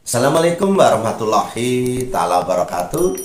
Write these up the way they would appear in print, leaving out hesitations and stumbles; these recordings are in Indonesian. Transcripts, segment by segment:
Assalamualaikum warahmatullahi ta'ala wabarakatuh.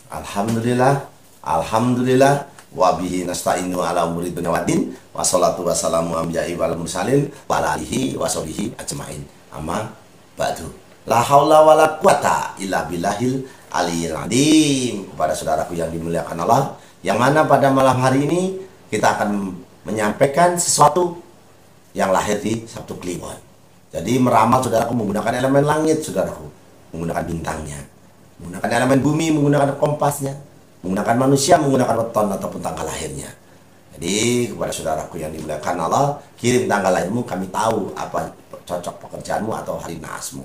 Alhamdulillah, Alhamdulillah, wabihi nasta'inu ala umuri dunya waddin, wassalatu wassalamu anbiya'i wal mursalin wa ala alihi wa sahbihi ajmain. Amma ba'du. La haula wala quwata illa billahil aliyil azim. Kepada saudaraku yang dimuliakan Allah, yang mana pada malam hari ini kita akan menyampaikan sesuatu yang lahir di Sabtu Kliwon. Jadi meramal saudaraku menggunakan elemen langit, saudaraku menggunakan bintangnya, menggunakan elemen bumi, menggunakan kompasnya, menggunakan manusia, menggunakan weton ataupun tanggal lahirnya. Jadi kepada saudaraku yang dimuliakan Allah, kirim tanggal lahirmu, kami tahu apa cocok pekerjaanmu atau hari naasmu.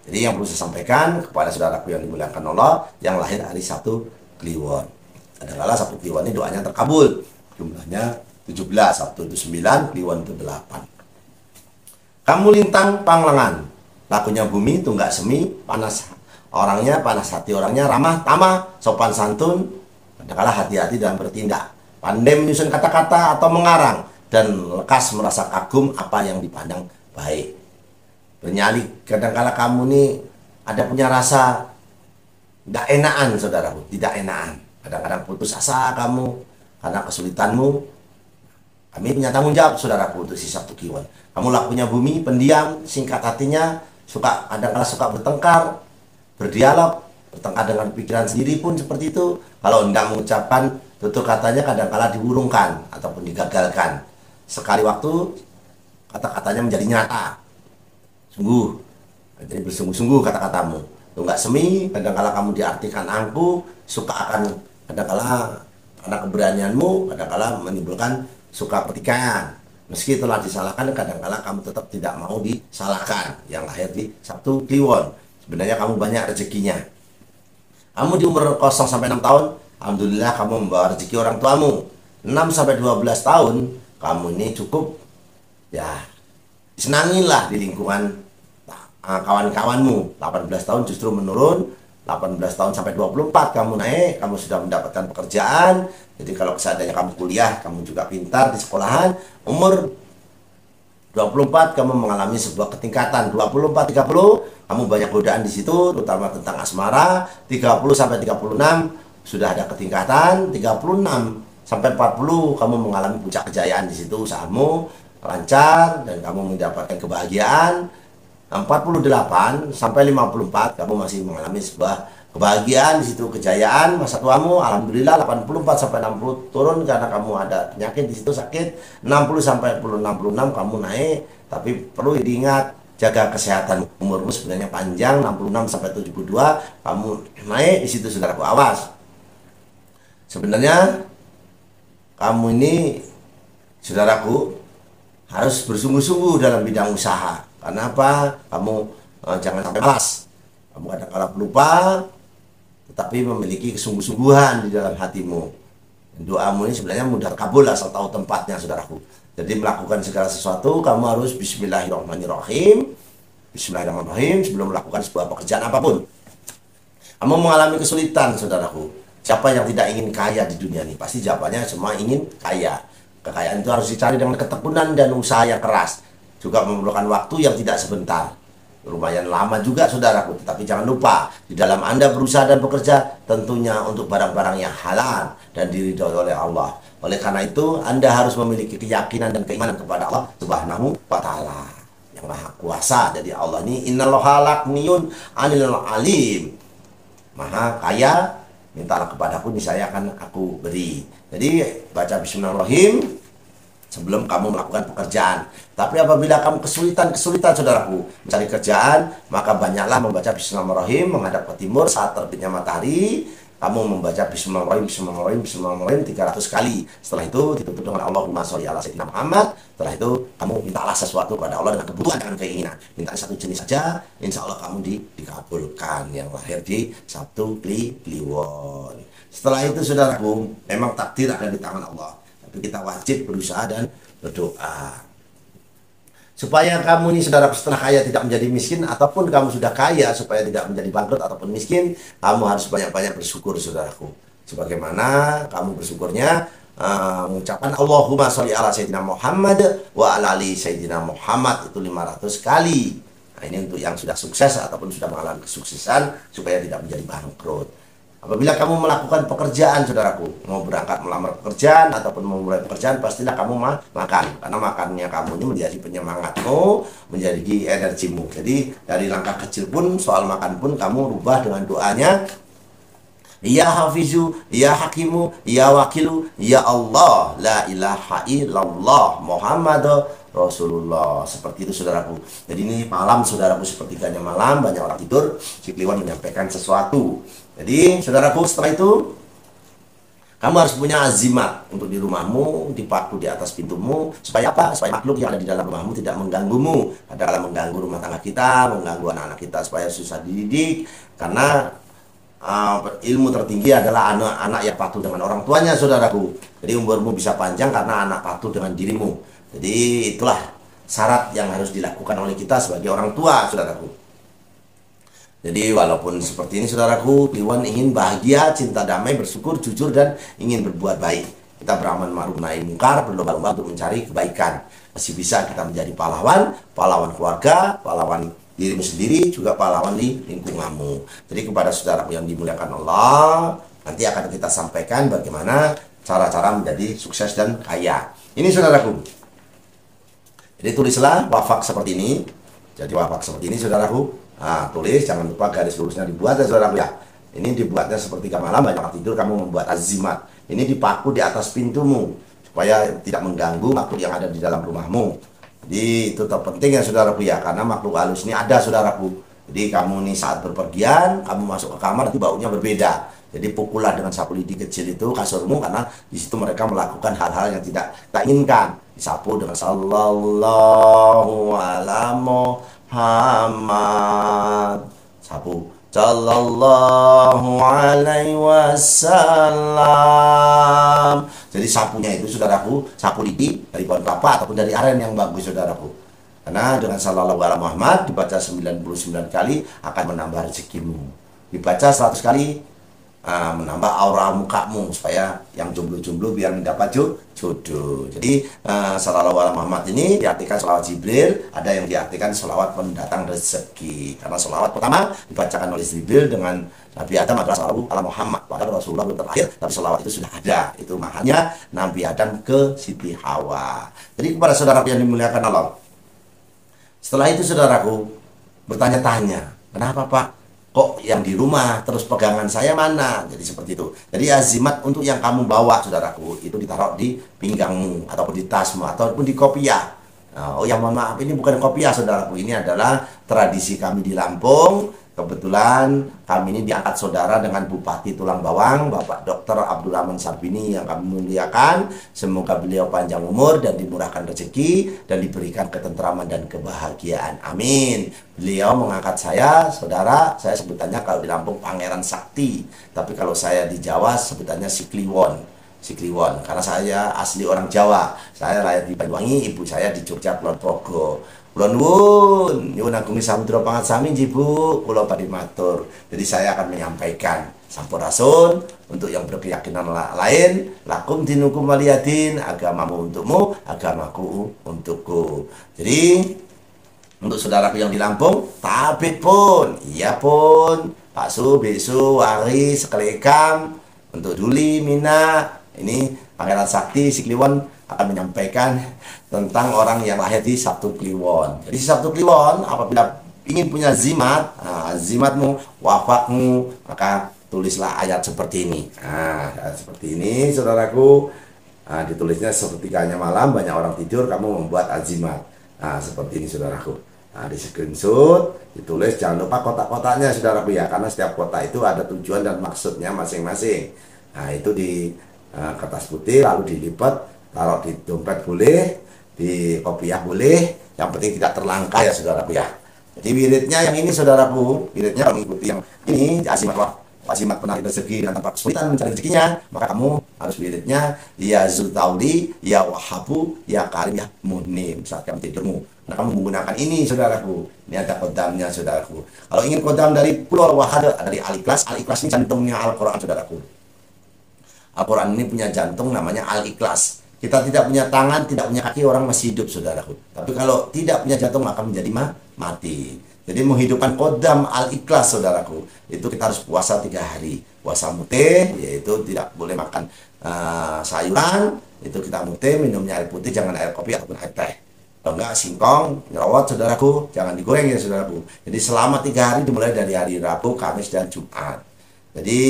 Jadi yang perlu saya sampaikan kepada saudaraku yang dimuliakan Allah yang lahir hari Sabtu Kliwon. Kadang-kala Sabtu Kliwon ini doanya terkabul. Jumlahnya 17, Sabtu itu 9, Kliwon itu 8. Kamu lintang panglengan, lakunya bumi, tunggak semi, panas orangnya, panas hati orangnya, ramah, tamah, sopan santun, kadang-kala hati-hati dalam bertindak, pandai menyusun kata-kata atau mengarang, dan lekas merasa kagum apa yang dipandang baik. Bernyali, kadang-kala kamu nih ada punya rasa tidak enakan, saudaraku, tidak enakan. Kadang-kadang putus asa kamu karena kesulitanmu. Kami punya tanggung jawab, saudaraku, untuk si Sabtu Kliwon. Kamu lakunya bumi, pendiam, singkat hatinya, kadang-kala suka bertengkar, berdialog, bertengkar dengan pikiran sendiri pun seperti itu. Kalau hendak mengucapkan tutur katanya kadang-kala diurungkan ataupun digagalkan. Sekali waktu kata-katanya menjadi nyata. Sungguh, jadi bersungguh-sungguh kata-katamu. Tunggak semi, kadang-kala kamu diartikan angkuh, suka akan kadang-kala karena keberanianmu, kadang-kala menimbulkan suka pertikaian. Meski telah disalahkan, kadang-kala kamu tetap tidak mau disalahkan. Yang lahir di Sabtu Kliwon, sebenarnya kamu banyak rezekinya. Kamu di umur 0 sampai 6 tahun, alhamdulillah kamu membawa rezeki orang tuamu. 6 sampai 12 tahun, kamu ini cukup ya disenangilah di lingkungan kawan-kawanmu. 18 tahun justru menurun, 18 tahun sampai 24 kamu naik, kamu sudah mendapatkan pekerjaan. Jadi kalau seandainya kamu kuliah, kamu juga pintar di sekolahan. Umur 24 kamu mengalami sebuah ketingkatan. 24-30 kamu banyak godaan di situ, terutama tentang asmara. 30 sampai 36 sudah ada ketingkatan. 36 sampai 40 kamu mengalami puncak kejayaan di situ, usahamu lancar dan kamu mendapatkan kebahagiaan. 48 sampai 54 kamu masih mengalami sebuah kebahagiaan di situ, kejayaan masa tuamu. Alhamdulillah 84 sampai 60 turun karena kamu ada penyakit di situ, sakit. 60 sampai 66 kamu naik, tapi perlu diingat jaga kesehatan. Umurmu sebenarnya panjang, 66 sampai 72 kamu naik di situ, saudaraku. Awas. Sebenarnya kamu ini, saudaraku, harus bersungguh-sungguh dalam bidang usaha. Karena apa? Kamu jangan sampai malas. Kamu kadang-kala lupa, tetapi memiliki kesungguh-sungguhan di dalam hatimu. Dan doamu ini sebenarnya mudah kabul asal tahu tempatnya, saudaraku. Jadi melakukan segala sesuatu, kamu harus bismillahirrahmanirrahim. Bismillahirrahmanirrahim sebelum melakukan sebuah pekerjaan apapun. Kamu mengalami kesulitan, saudaraku. Siapa yang tidak ingin kaya di dunia ini? Pasti jawabannya semua ingin kaya. Kekayaan itu harus dicari dengan ketekunan dan usaha yang keras. Juga memerlukan waktu yang tidak sebentar. Lumayan lama juga, saudaraku. Tetapi jangan lupa, di dalam Anda berusaha dan bekerja tentunya untuk barang-barang yang halal dan diridhoi oleh Allah. Oleh karena itu, Anda harus memiliki keyakinan dan keimanan kepada Allah Subhanahu wa Ta'ala yang Maha Kuasa. Jadi Allah ini innallaha laqniyun 'anil alim. Maha kaya, mintalah kepadaku, niscaya akan aku beri. Jadi baca bismillahirrahmanirrahim sebelum kamu melakukan pekerjaan. Tapi apabila kamu kesulitan, saudaraku, mencari kerjaan, maka banyaklah membaca bismillahirrahmanirrahim menghadap ke timur saat terbitnya matahari. Kamu membaca bismillahirrahmanirrahim, bismillahirrahmanirrahim, bismillahirrahmanirrahim 300 kali. Setelah itu ditutup dengan Allahumma sholli ala sayyidina Muhammad. Setelah itu kamu mintalah sesuatu kepada Allah dengan kebutuhan dan keinginan. Minta satu jenis saja, insya Allah kamu dikabulkan. Yang lahir di Sabtu Kliwon. Setelah itu, saudaraku, memang takdir ada di tangan Allah. Tapi kita wajib berusaha dan berdoa supaya kamu ini, saudara, setelah kaya tidak menjadi miskin, ataupun kamu sudah kaya supaya tidak menjadi bangkrut ataupun miskin. Kamu harus banyak-banyak bersyukur, saudaraku. Sebagaimana kamu bersyukurnya mengucapkan Allahumma sholli ala sayyidina Muhammad wa ala ali sayyidina Muhammad itu 500 kali. Nah, ini untuk yang sudah sukses ataupun sudah mengalami kesuksesan supaya tidak menjadi bangkrut. Apabila kamu melakukan pekerjaan, saudaraku, mau berangkat melamar pekerjaan ataupun mau mulai pekerjaan, pastilah kamu makan. Karena makannya kamu ini menjadi penyemangatmu, menjadi energimu. Jadi dari langkah kecil pun, soal makan pun kamu rubah dengan doanya. Ya Hafizu, Ya Hakimu, Ya Wakilu, Ya Allah, La ilaha illallah, Muhammad Rasulullah. Seperti itu, saudaraku. Jadi ini malam, saudaraku, sepertiganya malam, banyak orang tidur, si Kliwon menyampaikan sesuatu. Jadi, saudaraku, setelah itu kamu harus punya azimat untuk di rumahmu, dipaku di atas pintumu, supaya apa? Supaya makhluk yang ada di dalam rumahmu tidak mengganggumu. Adalah mengganggu rumah tangga kita, mengganggu anak-anak kita supaya susah dididik. Karena ilmu tertinggi adalah anak-anak yang patuh dengan orang tuanya, saudaraku. Jadi umurmu bisa panjang karena anak patuh dengan dirimu. Jadi itulah syarat yang harus dilakukan oleh kita sebagai orang tua, saudaraku. Jadi walaupun seperti ini, saudaraku, Kliwon ingin bahagia, cinta damai, bersyukur, jujur, dan ingin berbuat baik. Kita beramal ma'ruf nahi mungkar, berlomba-lomba untuk mencari kebaikan. Masih bisa kita menjadi pahlawan, pahlawan keluarga, pahlawan dirimu sendiri, juga pahlawan di lingkunganmu. Jadi kepada saudaraku yang dimuliakan Allah, nanti akan kita sampaikan bagaimana cara-cara menjadi sukses dan kaya. Ini, saudaraku. Jadi tulislah wafak seperti ini. Jadi wafak seperti ini, saudaraku. Nah, tulis, jangan lupa garis lurusnya dibuat ya, saudaraku ya. Ini dibuatnya seperti malam, banyak orang tidur, kamu membuat azimat. Ini dipaku di atas pintumu, supaya tidak mengganggu makhluk yang ada di dalam rumahmu. Jadi itu terpenting ya, saudaraku ya, karena makhluk halus ini ada, saudaraku. Jadi kamu nih saat berpergian, kamu masuk ke kamar, nanti baunya berbeda. Jadi pukullah dengan sapu lidi kecil itu kasurmu, karena di situ mereka melakukan hal-hal yang tidak kita inginkan. Disapu dengan sallallahu alaihi Muhammad, sapu sallallahu alaihi wasallam. Jadi sapunya itu, saudaraku, sapu lidi dari pohon kelapa ataupun dari aren yang bagus, saudaraku. Karena dengan sallallahu alaihi Muhammad dibaca 99 kali akan menambah rezekimu. Dibaca 100 kali menambah aura mukamu, supaya yang jomblo-jomblo biar mendapat jodoh. Jadi sallallahu alaihi Muhammad ini diartikan selawat Jibril, ada yang diartikan selawat pendatang rezeki. Karena selawat pertama dibacakan oleh Jibril dengan Nabi Adam adalah sallallahu alaihi Muhammad, padahal Rasulullah belum terakhir, tapi selawat itu sudah ada. Itu makanya Nabi Adam ke Siti Hawa. Jadi kepada saudara yang dimuliakan Allah, setelah itu saudaraku bertanya-tanya, kenapa Pak? Kok yang di rumah terus pegangan saya mana? Jadi seperti itu. Jadi azimat untuk yang kamu bawa, saudaraku, itu ditaruh di pinggangmu ataupun di tasmu ataupun di kopiah. Oh ya, mohon maaf, ini bukan kopiah, saudaraku. Ini adalah tradisi kami di Lampung. Kebetulan kami ini diangkat saudara dengan Bupati Tulang Bawang, Bapak Dr. Abdurrahman Sarbini, yang kami muliakan. Semoga beliau panjang umur dan dimurahkan rezeki dan diberikan ketentraman dan kebahagiaan. Amin. Beliau mengangkat saya, saudara, saya sebutannya kalau di Lampung Pangeran Sakti, tapi kalau saya di Jawa sebutannya si Kliwon. Karena saya asli orang Jawa. Saya lahir di Banyuwangi, ibu saya di Jogja Kulon Progo. Kulon wun, nyuwun agung samudra pangat sami jibu, kula badhe matur. Jadi saya akan menyampaikan sampurasun untuk yang berkeyakinan lain, lakum dinukum waliyadin, agamamu untukmu, agamaku untukku. Jadi untuk saudaraku yang di Lampung, tabit pun, iya pun, Pak Su, Bisu, Wari, Sekelekam, untuk Duli, Mina, ini Pangeran Sakti, si Kliwon akan menyampaikan tentang orang yang lahir di Sabtu Kliwon. Jadi Sabtu Kliwon, apabila ingin punya zimat, zimatmu, wafakmu, maka tulislah ayat seperti ini. Seperti ini, saudaraku. Ditulisnya sepertiganya malam, banyak orang tidur, kamu membuat azimat. Seperti ini, saudaraku. Di screenshot, ditulis, jangan lupa kotak-kotaknya, saudaraku ya, karena setiap kotak itu ada tujuan dan maksudnya masing-masing. Itu di kertas putih, lalu dilipat, taruh di dompet boleh, di kopiah boleh, yang penting tidak terlangkah ya, saudaraku ya. Jadi wiridnya yang ini, saudaraku, wiridnya mengikuti yang ini, azimat penarik rezeki dan tanpa kesulitan mencari rezekinya, maka kamu harus wiridnya ya Zultauli, ya Wahabu, ya Karim, ya Munim saat kamu tidurmu. Nah, kamu menggunakan ini, saudaraku. Ini ada kodamnya, saudaraku. Kalau ingin kodam dari Pulau Wahad, dari Al-Ikhlas. Al-Ikhlas ini jantungnya Al-Quran, saudaraku. Al-Quran ini punya jantung namanya Al-Ikhlas. Kita tidak punya tangan, tidak punya kaki, orang masih hidup, saudaraku. Tapi kalau tidak punya jantung, maka menjadi mati. Jadi menghidupkan kodam al-ikhlas, saudaraku, itu kita harus puasa 3 hari. Puasa mutih, yaitu tidak boleh makan sayuran, itu kita mutih, minumnya air putih, jangan air kopi ataupun air teh. Kalau enggak singkong, nyerowot, saudaraku, jangan digoreng ya, saudaraku. Jadi selama 3 hari dimulai dari hari Rabu, Kamis, dan Jumat. Jadi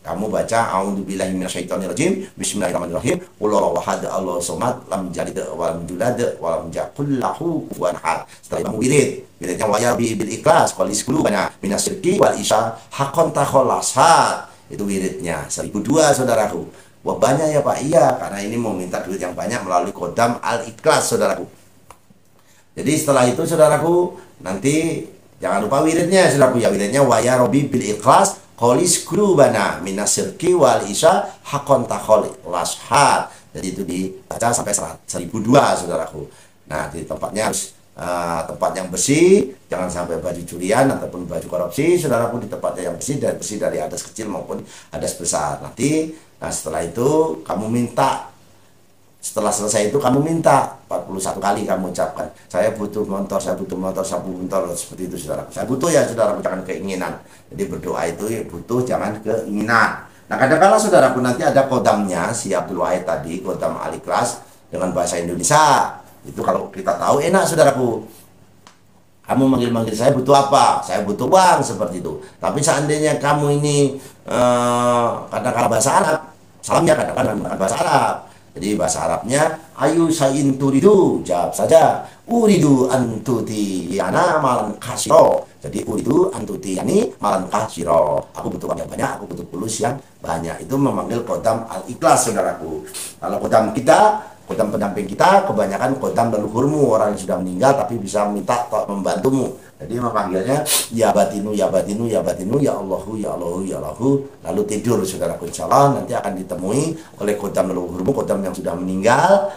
kamu baca a'udzubillahi minasyaitonirrajim, bismillahirrahmanirrahim, qul huwallahu ahad, Allahu somad, lam yalid wa lam yulad wa lam yakul lahu kufuwan ahad. Setelah itu wiridnya wa yarbi bil ikhlas qalis qulubana minasyirki wal isya haqqan takhallasat. Itu wiridnya 1002, saudaraku. Wah, banyak ya Pak? Iya, karena ini mau minta duit yang banyak melalui kodam al-ikhlas, saudaraku. Jadi setelah itu, saudaraku, nanti jangan lupa wiridnya, saudaraku. Ya, wiridnya wa yarbi bil ikhlas Qolis qulubana minasyirki wal isya haqqan takhallasat. Jadi itu dibaca sampai 1002, saudaraku. Nah, di tempatnya harus tempat yang bersih, jangan sampai baju curian ataupun baju korupsi, saudaraku. Di tempatnya yang bersih, dan bersih dari hadas kecil maupun hadas besar. Nanti, setelah itu kamu minta. Setelah selesai itu kamu minta 41 kali kamu ucapkan, saya butuh motor, saya butuh motor, sapu motor, seperti itu, saudaraku. Saya butuh ya, saudaraku, jangan keinginan. Jadi berdoa itu ya butuh, jangan keinginan. Nah, kadang-kala, saudaraku, nanti ada kodamnya si Abdul Wahid tadi, kodam al-ikhlas dengan bahasa Indonesia. Itu kalau kita tahu enak, saudaraku. Kamu manggil-manggil saya butuh apa? Saya butuh uang, seperti itu. Tapi seandainya kamu ini kadang-kala bahasa Arab, salamnya kadang-kadang bahasa Arab. Jadi bahasa Arabnya, ayu sayin turidu, jawab saja, uridu antuti yana malan kasiro. Jadi uridu antuti yani malan kasiro. Aku butuh uang yang banyak, aku butuh fulus yang banyak. Itu memanggil kodam al-ikhlas, saudaraku. Kalau kodam kita, kodam pendamping kita, kebanyakan kodam leluhurmu, orang yang sudah meninggal tapi bisa minta membantumu. Jadi memanggilnya ya batinu, ya batinu, ya batinu, ya Allahu, ya Allahu, ya Allahu. Lalu tidur, saudaraku. Insya Allah nanti akan ditemui oleh kodam leluhurmu, kodam yang sudah meninggal.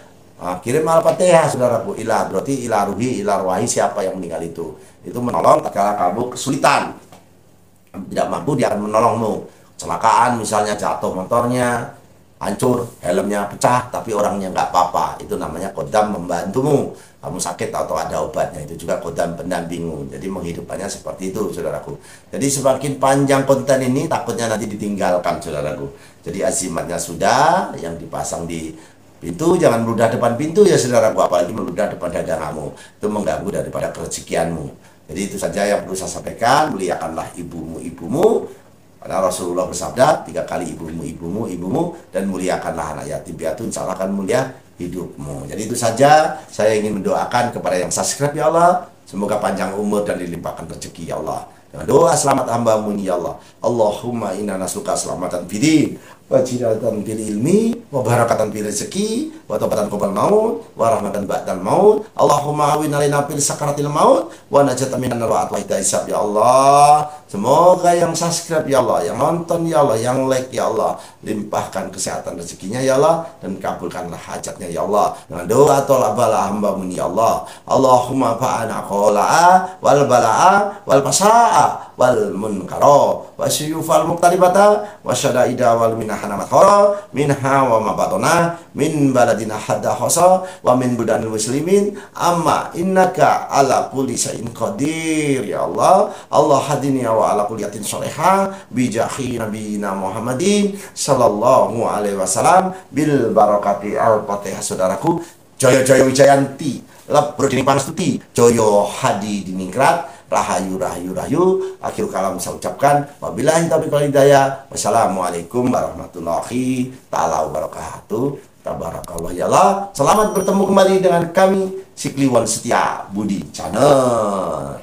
Kirim al-fatihah, saudaraku. Ilah berarti ilah ruhi, ilah ruhi, siapa yang meninggal itu menolong tatkala kamu kesulitan, tidak mampu, dia akan menolongmu. Kecelakaan misalnya, jatuh motornya, hancur, helmnya pecah, tapi orangnya nggak apa-apa, itu namanya kodam membantumu. Kamu sakit atau ada obatnya, itu juga kodam pendampingmu. Jadi menghidupkannya seperti itu, saudaraku. Jadi semakin panjang konten ini, takutnya nanti ditinggalkan, saudaraku. Jadi azimatnya sudah, yang dipasang di pintu, jangan meludah depan pintu ya, saudaraku. Apalagi meludah depan daganganmu, itu mengganggu daripada kerezekianmu. Jadi itu saja yang perlu saya sampaikan. Muliakanlah ibumu. Karena Rasulullah bersabda 3 kali ibumu, dan muliakanlah anak yatim piatu, insya Allah akan mulia hidupmu. Jadi itu saja, saya ingin mendoakan kepada yang subscribe, ya Allah, semoga panjang umur dan dilimpahkan rezeki, ya Allah. Dengan doa selamat hamba-Mu ini, ya Allah. Allahumma inna nas'aluka selamatan fid wa jinatan fil ilmi wa barakatan fil rezeki wa taubatan qabla maut wa rahmatan ba'dal maut. Allahumma awin alaina fil sakaratil maut wa najatan minan nar wa hisab, ya Allah. Semoga yang subscribe, ya Allah, yang nonton, ya Allah, yang like, ya Allah, limpahkan kesehatan rezekinya, ya Allah, dan kabulkanlah hajatnya, ya Allah. Dengan doa tolak bala hamba-Mu, ya Allah. Allahumma fa'ana qola'a wal bala'a wal pasa'a wal munkara wa syuyufal muqtaribata wa syada'ida wal minahana mathara minha wa mabatona min baladina hadda khosa wa min budanil muslimin amma innaka ala kulli syai'in qadir, ya Allah. Allah hadini wa ala kulliyatin sholihah bijahi nabiyina Muhammadin sallallahu alaihi wasallam bil barakati al-fatihah, saudaraku. Jaya Jaya Wijayanti Lebro Dini Panastuti Joyo Hadi Diningrat Rahayu Rahayu Rahayu. Akhir kalam saya ucapkan wabillahi taufiq wal hidayah. Wassalamualaikum warahmatullahi taala wabarakatuh. Tabarakallah, ya Allah. Selamat bertemu kembali dengan kami, Sikliwan Setia Budi Channel.